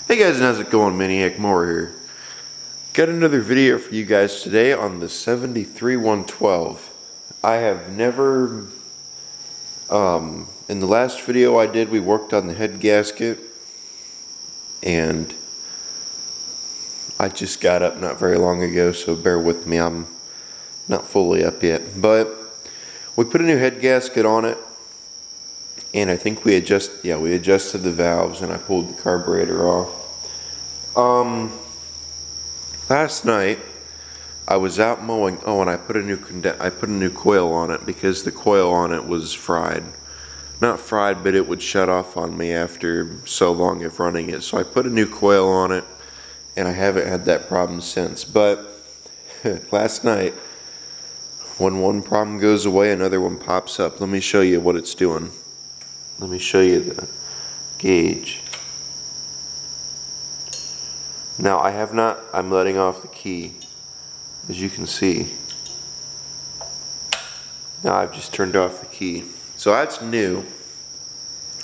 Hey guys, and how's it going? Maniac Mower here. Got another video for you guys today on the 73-112. I have never, in the last video I did, we worked on the head gasket, and I just got up not very long ago, so bear with me, I'm not fully up yet. But we put a new head gasket on it, and I think we adjusted the valves, and I pulled the carburetor off. Last night I was out mowing. Oh, and I put a new coil on it because the coil on it was fried. Not fried, but it would shut off on me after so long of running it. So I put a new coil on it, and I haven't had that problem since. But last night, when one problem goes away, another one pops up. Let me show you what it's doing. Let me show you the gauge. Now I'm letting off the key, as you can see. Now I've just turned off the key. So that's new.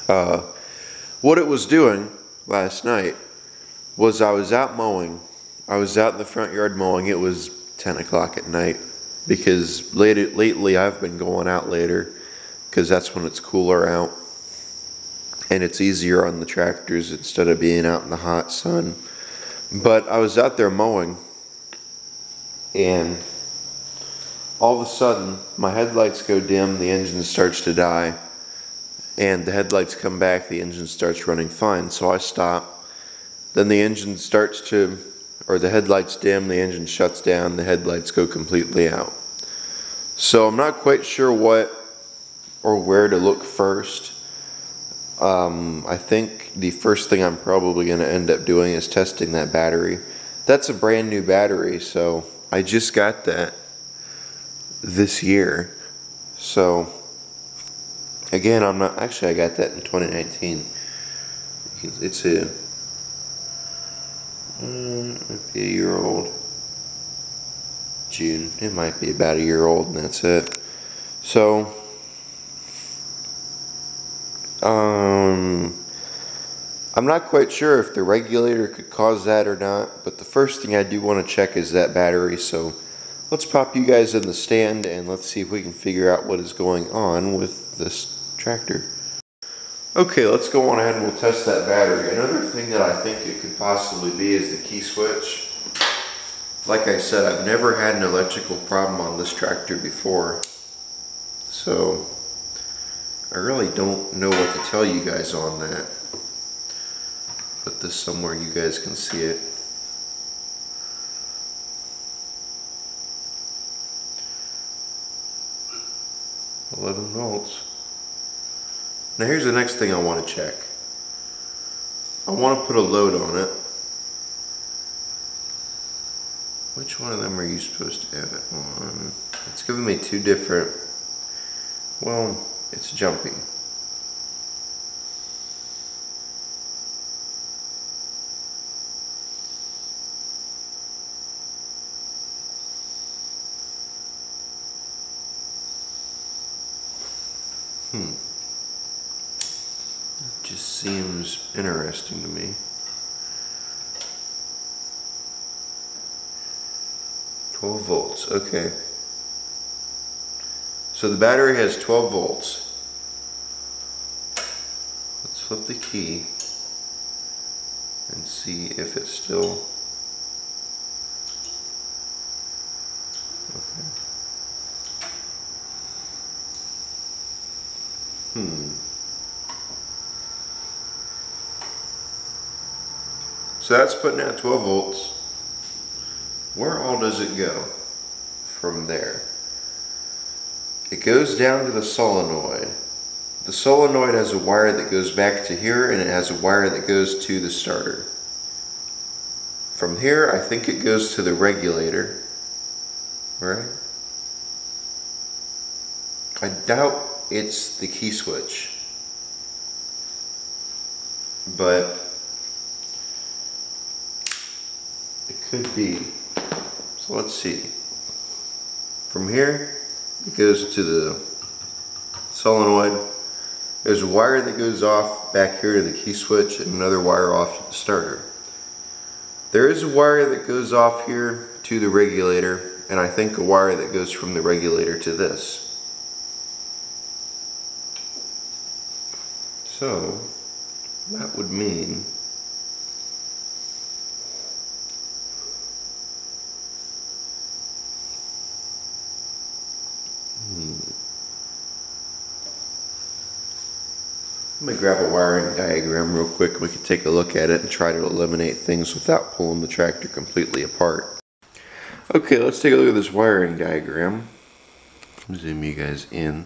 What it was doing last night was I was out mowing. I was out in the front yard mowing. It was 10 o'clock at night because lately I've been going out later because that's when it's cooler out and it's easier on the tractors instead of being out in the hot sun. But I was out there mowing, and all of a sudden my headlights go dim, the engine starts to die, and the headlights come back, the engine starts running fine. So I stop, then the engine the headlights dim, the engine shuts down, the headlights go completely out. So I'm not quite sure what or where to look first. I think the first thing I'm probably going to end up doing is testing that battery. That's a brand new battery, so I just got that this year. So again, I got that in 2019. It's might be a year old. June. It might be about a year old, and that's it. So I'm not quite sure if the regulator could cause that or not, but the first thing I do want to check is that battery. So let's pop you guys in the stand and let's see if we can figure out what is going on with this tractor. Okay, let's go on ahead and we'll test that battery. Another thing that I think it could possibly be is the key switch. Like I said, I've never had an electrical problem on this tractor before, so I really don't know what to tell you guys on that. Put this somewhere you guys can see it. $11 volts. Now here's the next thing I want to check. I want to put a load on it. Which one of them are you supposed to have it on? It's giving me two different, well, it's jumping. It just seems interesting to me. 12 volts, okay. So the battery has 12 volts. Let's flip the key and see if it's still okay. So that's putting out 12 volts. Where all does it go from there? It goes down to the solenoid. The solenoid has a wire that goes back to here, and it has a wire that goes to the starter. From here, I think it goes to the regulator, right? I doubt it's the key switch, but it could be. So let's see. From here, it goes to the solenoid. There's a wire that goes off back here to the key switch and another wire off to the starter. There is a wire that goes off here to the regulator, and I think a wire that goes from the regulator to this. So that would mean let me grab a wiring diagram real quick. We can take a look at it and try to eliminate things without pulling the tractor completely apart. Okay, let's take a look at this wiring diagram. Zoom you guys in.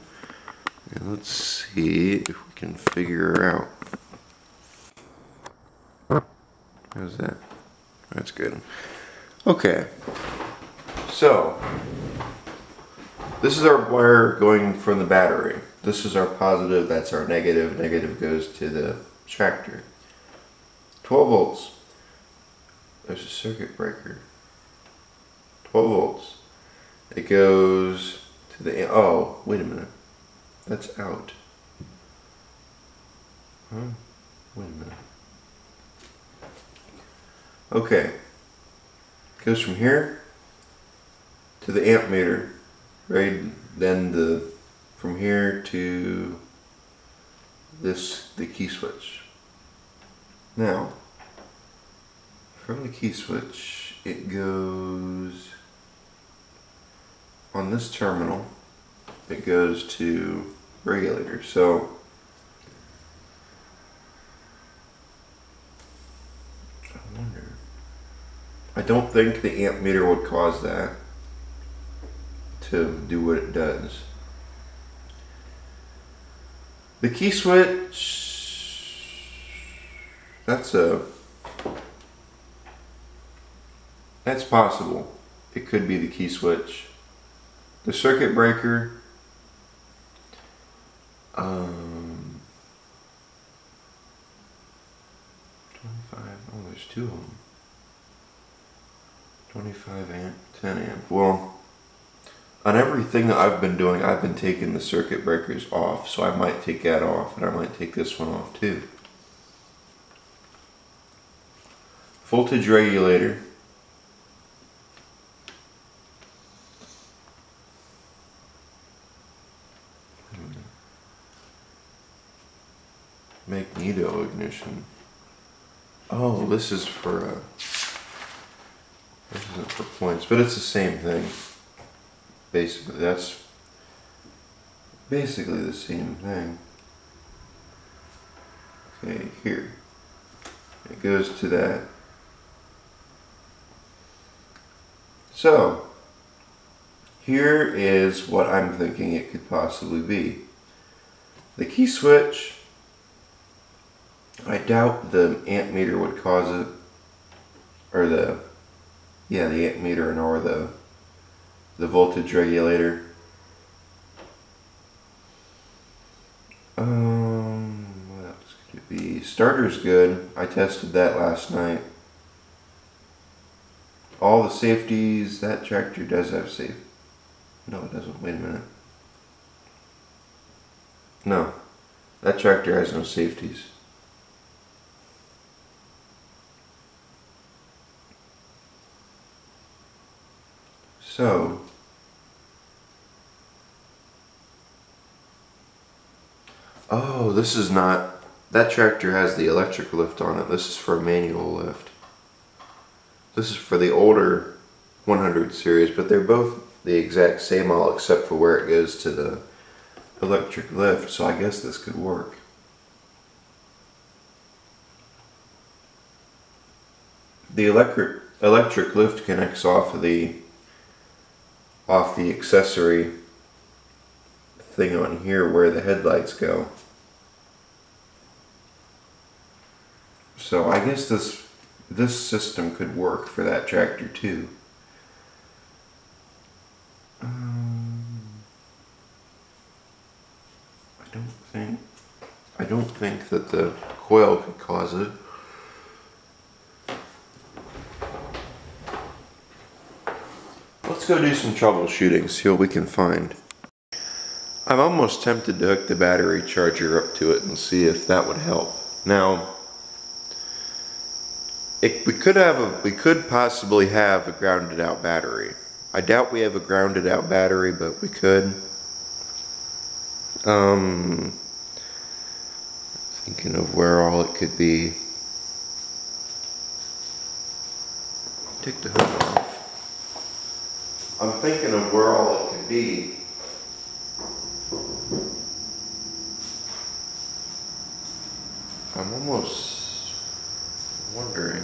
And let's see if we can figure her out. How's that? That's good. Okay. So, this is our wire going from the battery. This is our positive, that's our negative. Negative goes to the tractor. 12 volts. There's a circuit breaker. 12 volts. It goes to the, oh, wait a minute. That's out. Huh? Wait a minute. Okay. It goes from here to the amp meter. Right, then from here to the key switch. Now, from the key switch, it goes on this terminal. It goes to regulator. So I wonder. I don't think the amp meter would cause that to do what it does. The key switch, that's possible. It could be the key switch. The circuit breaker, 25, oh there's two of them. 25 amp, 10 amp. Well, on everything that I've been doing, I've been taking the circuit breakers off, so I might take that off, and I might take this one off too. Voltage regulator. Magneto ignition. Oh, this is for this isn't for points, but it's the same thing. Basically, that's basically the same thing. Okay, here. It goes to that. So, here is what I'm thinking it could possibly be. The key switch, I doubt the amp meter would cause it, or the amp meter nor the voltage regulator. What else could it be? Starter's good. I tested that last night. All the safeties, that tractor does have safe. No, it doesn't. Wait a minute. No, that tractor has no safeties. So, oh, this is not, that tractor has the electric lift on it. This is for a manual lift. This is for the older 100 series, but they're both the exact same all except for where it goes to the electric lift, so I guess this could work. The electric lift connects off of the accessory thing on here where the headlights go. So I guess this system could work for that tractor too. I don't think that the coil could cause it. Let's go do some troubleshooting, see what we can find. I'm almost tempted to hook the battery charger up to it and see if that would help. Now, We could possibly have a grounded out battery. I doubt we have a grounded out battery, but we could. Thinking of where all it could be. Take the hood off. I'm thinking of where all it could be. I'm almost wondering.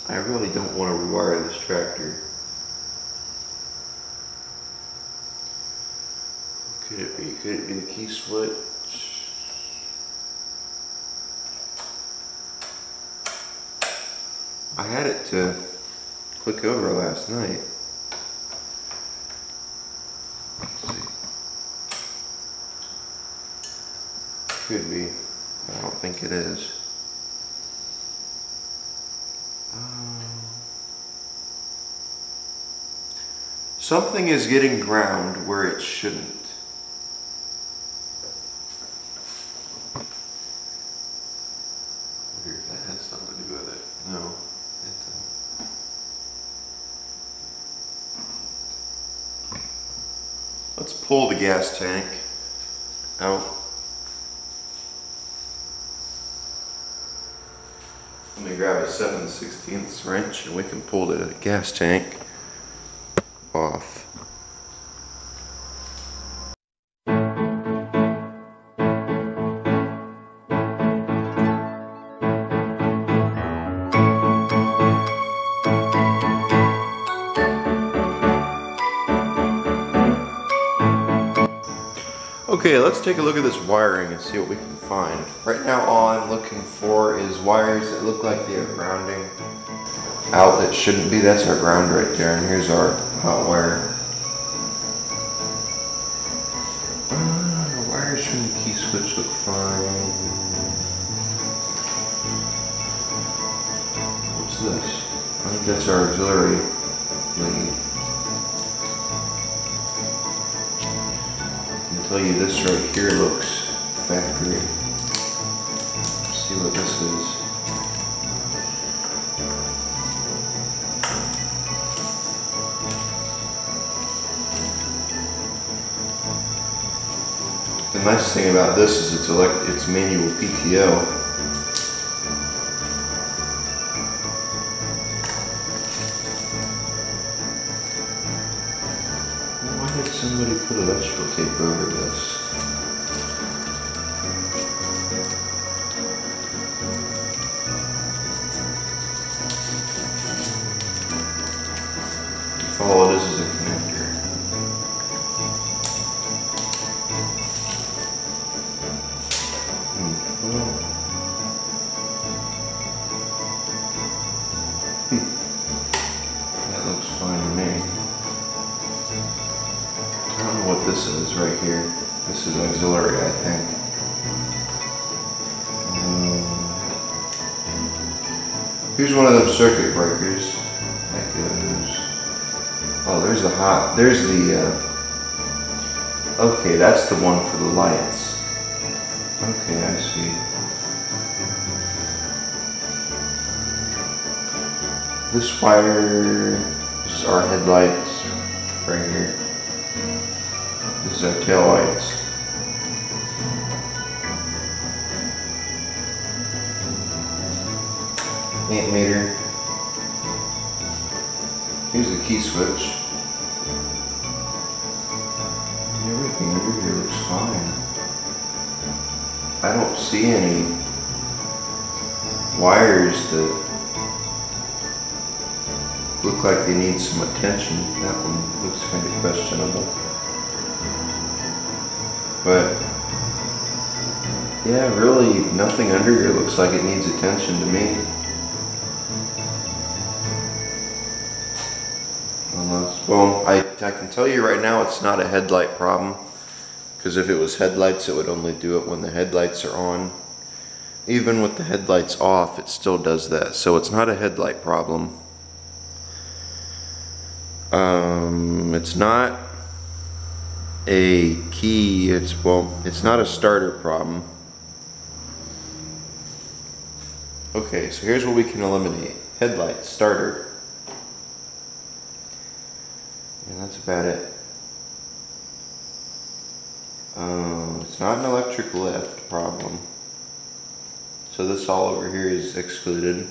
I really don't want to rewire this tractor. What could it be? Could it be the key switch? I had it to click over last night. Let's see. Could be, but I don't think it is. Something is getting ground where it shouldn't. I wonder if that has something to do with it. No. Let's pull the gas tank out. Let me grab a 7/16 wrench and we can pull the gas tank off. Okay, let's take a look at this wiring and see what we can find. Right now all I'm looking for is wires that look like they are grounding out that shouldn't be. That's our ground right there, and here's our hot wire. The wires from the key switch look fine. What's this? I think that's our auxiliary lead. I can tell you this right here looks factory. Let's see what this is. The nice thing about this is it's manual PTO. Why did somebody put electrical tape over this? If all it is a connector. That looks fine to me. I don't know what this is right here. This is auxiliary, I think. Here's one of those circuit breakers. That goes. Oh, there's okay, that's the one for the lights. Okay, I see. This wire is our headlights right here. This is our tail lights. Amp meter. Here's the key switch. Everything over here looks fine. I don't see any wires that look like they need some attention. That one looks kind of questionable. But yeah, really nothing under here looks like it needs attention to me. Unless, well, I can tell you right now it's not a headlight problem, because if it was headlights it would only do it when the headlights are on. Even with the headlights off it still does that, so it's not a headlight problem. It's not a key, it's not a starter problem. Okay, so here's what we can eliminate. Headlight, starter. And that's about it. It's not an electric lift problem. So this all over here is excluded.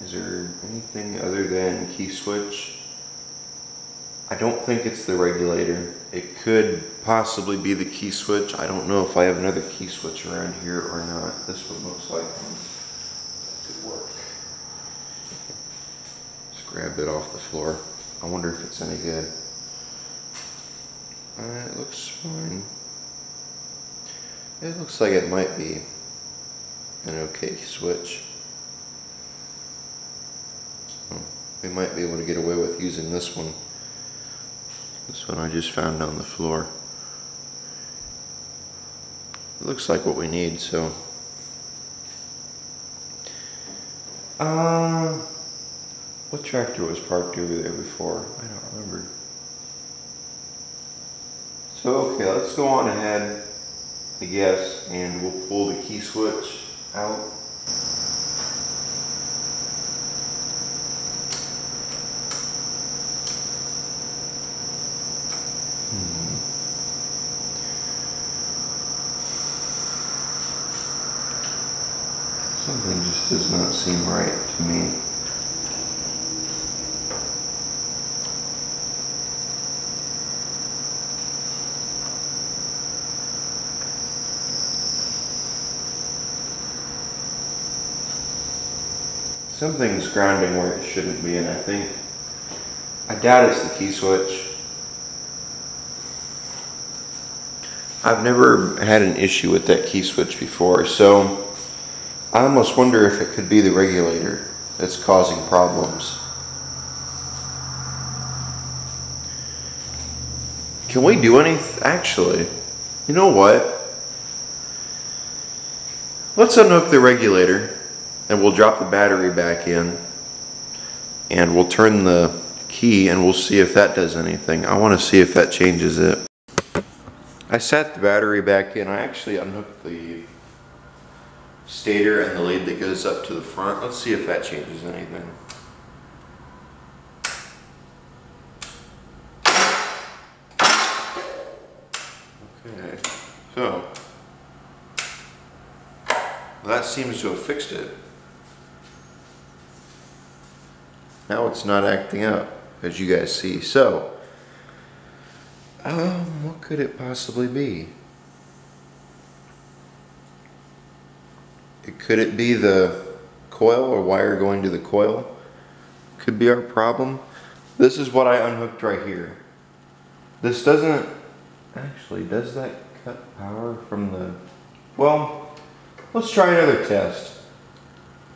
Is there anything other than key switch? I don't think it's the regulator. It could possibly be the key switch. I don't know if I have another key switch around here or not. This one looks like one. That could work. Just grab it off the floor. I wonder if it's any good. It looks fine. It looks like it might be an okay switch. So we might be able to get away with using this one. This one I just found on the floor. It looks like what we need, so. What tractor was parked over there before? I don't remember. So, okay, let's go on ahead, I guess, and we'll pull the key switch out. Something just does not seem right to me. Something's grounding where it shouldn't be, and I doubt it's the key switch. I've never had an issue with that key switch before, so I almost wonder if it could be the regulator that's causing problems. Can we do anything? Actually, you know what? Let's unhook the regulator and we'll drop the battery back in and we'll turn the key and we'll see if that does anything. I want to see if that changes it. I set the battery back in. I actually unhooked the stator and the lead that goes up to the front. Let's see if that changes anything. Okay, so that seems to have fixed it. Now it's not acting up, as you guys see. So, what could it possibly be? Could it be the coil or wire going to the coil? Could be our problem. This is what I unhooked right here. This doesn't, actually, does that cut power from the, well, let's try another test.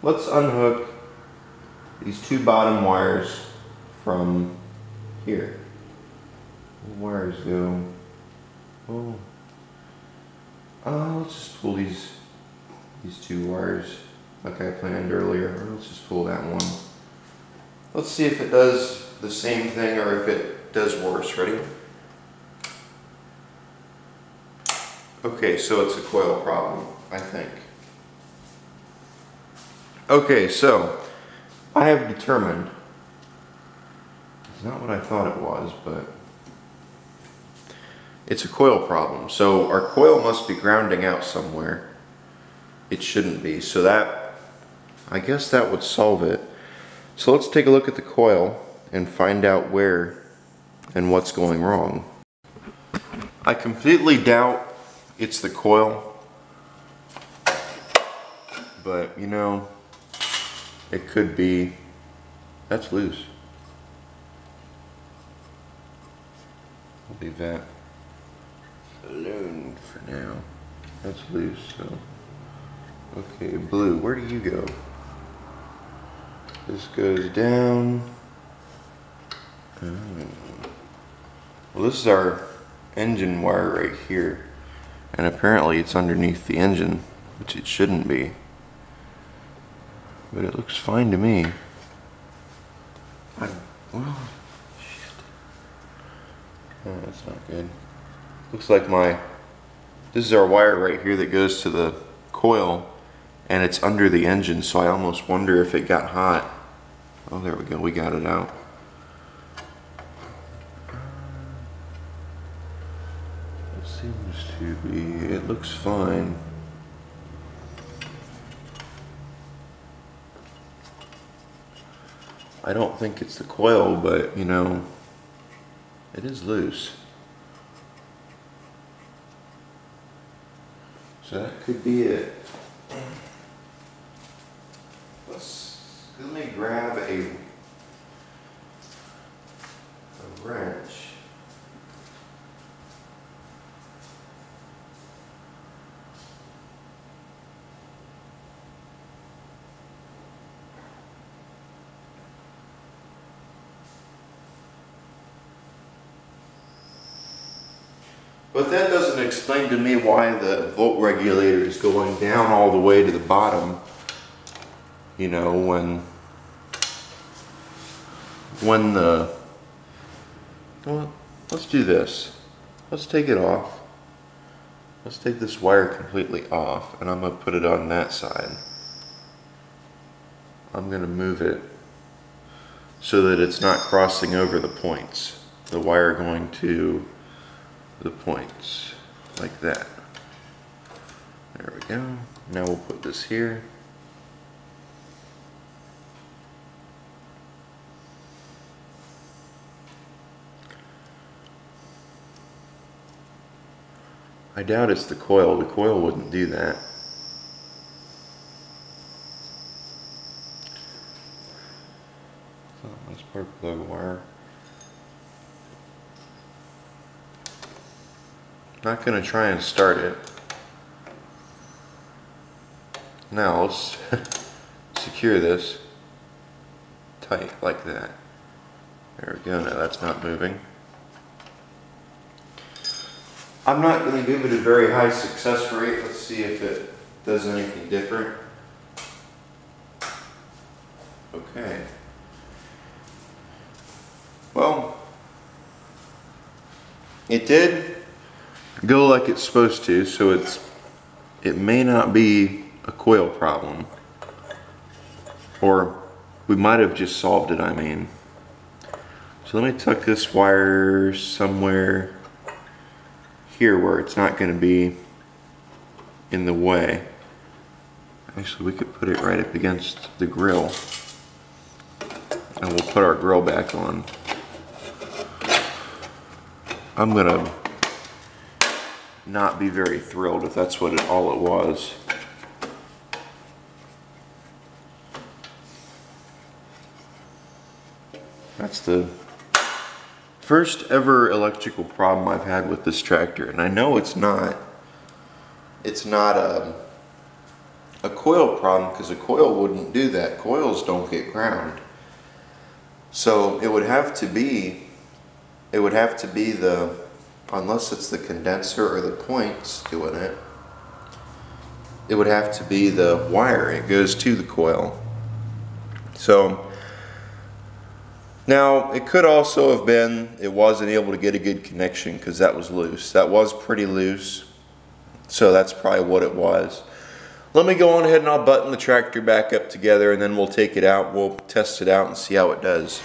Let's unhook these two bottom wires from here. The wires go, let's just pull these two wires like I planned earlier. Or let's just pull that one. Let's see if it does the same thing or if it does worse. Ready? Okay, so it's a coil problem, I think. Okay, so I have determined, it's not what I thought it was, but it's a coil problem. So our coil must be grounding out somewhere. It shouldn't be. So that, I guess that would solve it. So let's take a look at the coil and find out where and what's going wrong. I completely doubt it's the coil, but you know, it could be. That's loose. I'll leave that alone for now. That's loose, so. Okay, blue, where do you go? This goes down. Well, this is our engine wire right here. And apparently it's underneath the engine, which it shouldn't be. But it looks fine to me. Well, shit. Oh, that's not good. Looks like this is our wire right here that goes to the coil, and it's under the engine, so I almost wonder if it got hot. Oh, there we go, we got it out. It seems to be, it looks fine. I don't think it's the coil, but you know, it is loose. So that could be it. Let me grab a wrench. But that doesn't explain to me why the volt regulator is going down all the way to the bottom. You know, when well, let's do this. Let's take it off. Let's take this wire completely off, and I'm going to put it on that side. I'm going to move it so that it's not crossing over the points. The wire going to the points like that. There we go. Now we'll put this here. I doubt it's the coil. The coil wouldn't do that. Oh, that's spark plug wire. Not going to try and start it. Now let's secure this tight like that. There we go. Now that's not moving. I'm not going to give it a very high success rate. Let's see if it does anything different. Okay. Well, it did go like it's supposed to, so it may not be a coil problem. Or we might have just solved it, I mean. So let me tuck this wire somewhere here where it's not going to be in the way. Actually, we could put it right up against the grill, and we'll put our grill back on. I'm gonna not be very thrilled if that's what all it was. That's the first ever electrical problem I've had with this tractor, and I know it's not a coil problem, because a coil wouldn't do that. Coils don't get ground. So it would have to be the, unless it's the condenser or the points doing it, it would have to be the wire. It goes to the coil. So now it could also have been it wasn't able to get a good connection because that was loose. That was pretty loose. So that's probably what it was. Let me go on ahead and I'll button the tractor back up together, and then we'll take it out. We'll test it out and see how it does.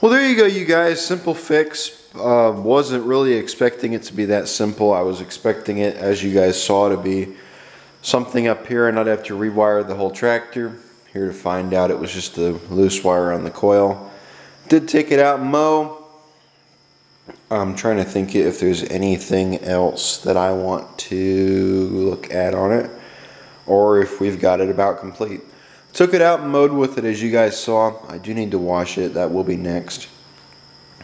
Well, there you go, you guys. Simple fix. Wasn't really expecting it to be that simple. I was expecting it, as you guys saw, to be something up here and I'd have to rewire the whole tractor. Here to find out it was just a loose wire on the coil. Did take it out and mow. I'm trying to think if there's anything else that I want to look at on it, or if we've got it about complete. Took it out and mowed with it, as you guys saw. I do need to wash it. That will be next.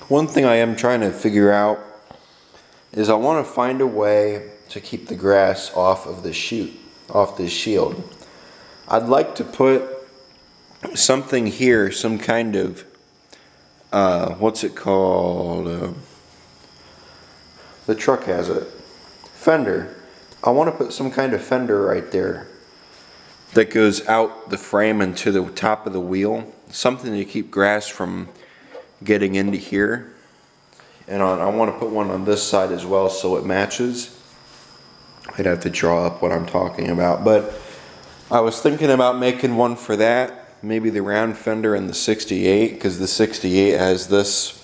One thing I am trying to figure out is I want to find a way to keep the grass off of the chute, off this shield. I'd like to put something here, some kind of what's it called? The truck has it. Fender. I want to put some kind of fender right there that goes out the frame and to the top of the wheel. Something to keep grass from getting into here. And I want to put one on this side as well so it matches. I'd have to draw up what I'm talking about. But I was thinking about making one for that. Maybe the round fender in the 68, because the 68 has this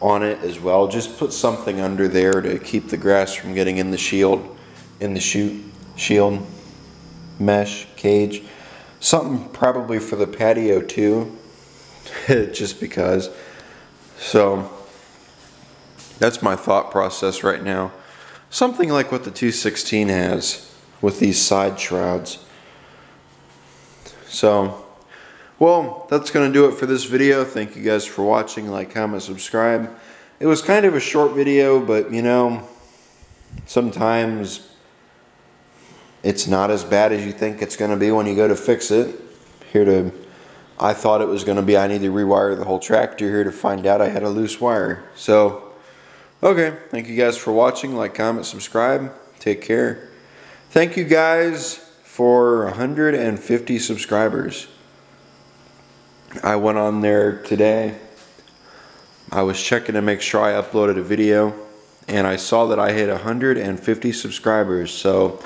on it as well. Just put something under there to keep the grass from getting in the shield, in the chute, shield, mesh, cage. Something probably for the patio too, just because. So that's my thought process right now. Something like what the 216 has with these side shrouds. So, well, that's going to do it for this video. Thank you guys for watching. Like, comment, subscribe. It was kind of a short video, but you know, sometimes it's not as bad as you think it's going to be when you go to fix it. I thought it was going to be I need to rewire the whole tractor. Here to find out I had a loose wire. So, okay. Thank you guys for watching. Like, comment, subscribe. Take care. Thank you guys for 150 subscribers. I went on there today. I was checking to make sure I uploaded a video, and I saw that I hit 150 subscribers. So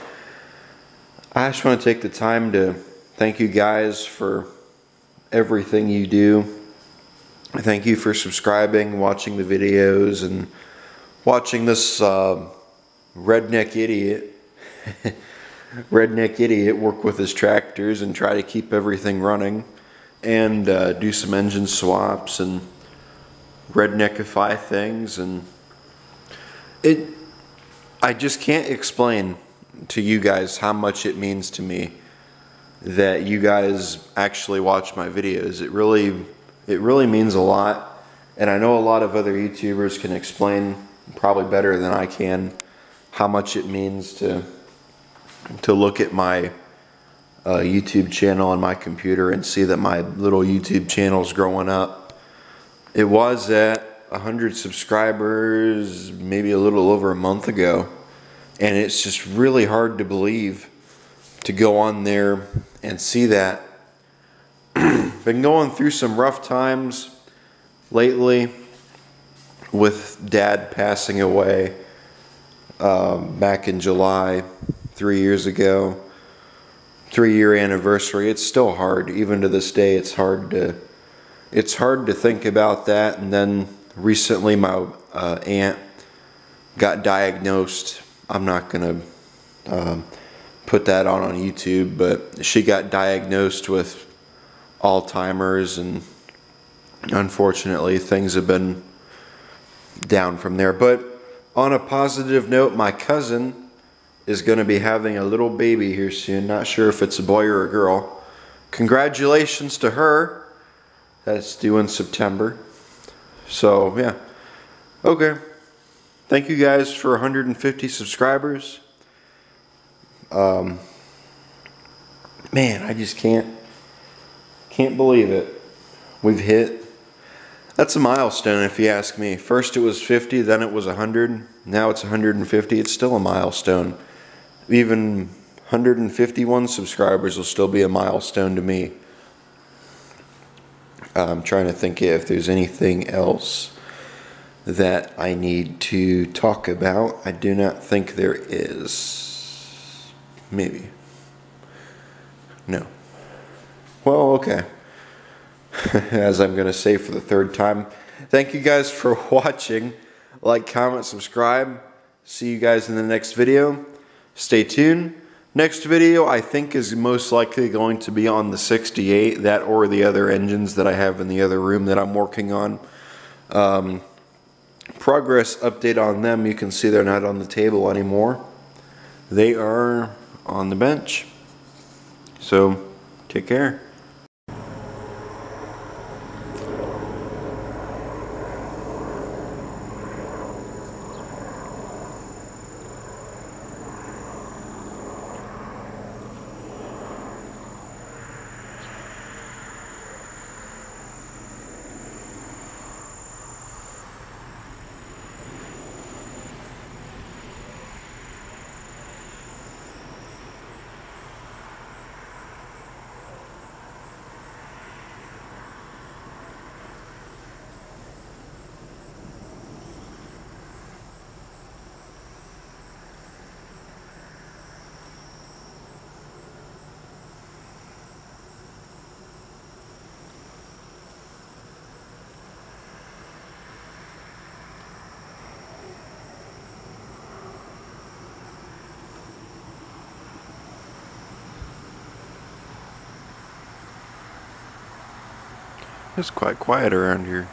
I just want to take the time to thank you guys for everything you do. Thank you for subscribing, watching the videos, and watching this redneck idiot work with his tractors and try to keep everything running, and do some engine swaps and redneckify things. And I just can't explain to you guys how much it means to me that you guys actually watch my videos. It really means a lot, and I know a lot of other YouTubers can explain probably better than I can how much it means to look at my YouTube channel on my computer and see that my little YouTube channel is growing up. It was at 100 subscribers maybe a little over a month ago, and it's just really hard to believe to go on there and see that. Been going through some rough times lately with Dad passing away back in July 3 years ago. 3-year anniversary. It's still hard, even to this day. It's hard to think about that. And then recently my aunt got diagnosed. I'm not gonna put that on YouTube, but she got diagnosed with Alzheimer's, and unfortunately things have been down from there. But on a positive note, my cousin is going to be having a little baby here soon. Not sure if it's a boy or a girl. Congratulations to her. That's due in September. So, yeah. Okay. Thank you guys for 150 subscribers. Man, I just can't believe it. We've hit. That's a milestone if you ask me. First it was 50, then it was 100. Now it's 150. It's still a milestone. Even 151 subscribers will still be a milestone to me. I'm trying to think if there's anything else that I need to talk about. I do not think there is. Maybe. No. Well, okay. as I'm going to say for the third time. Thank you guys for watching. Like, comment, subscribe. See you guys in the next video. Stay tuned. Next video I think is most likely going to be on the 68, that or the other engines that I have in the other room that I'm working on. Progress update on them. You can see they're not on the table anymore. They are on the bench. So, take care. It's quite quiet around here.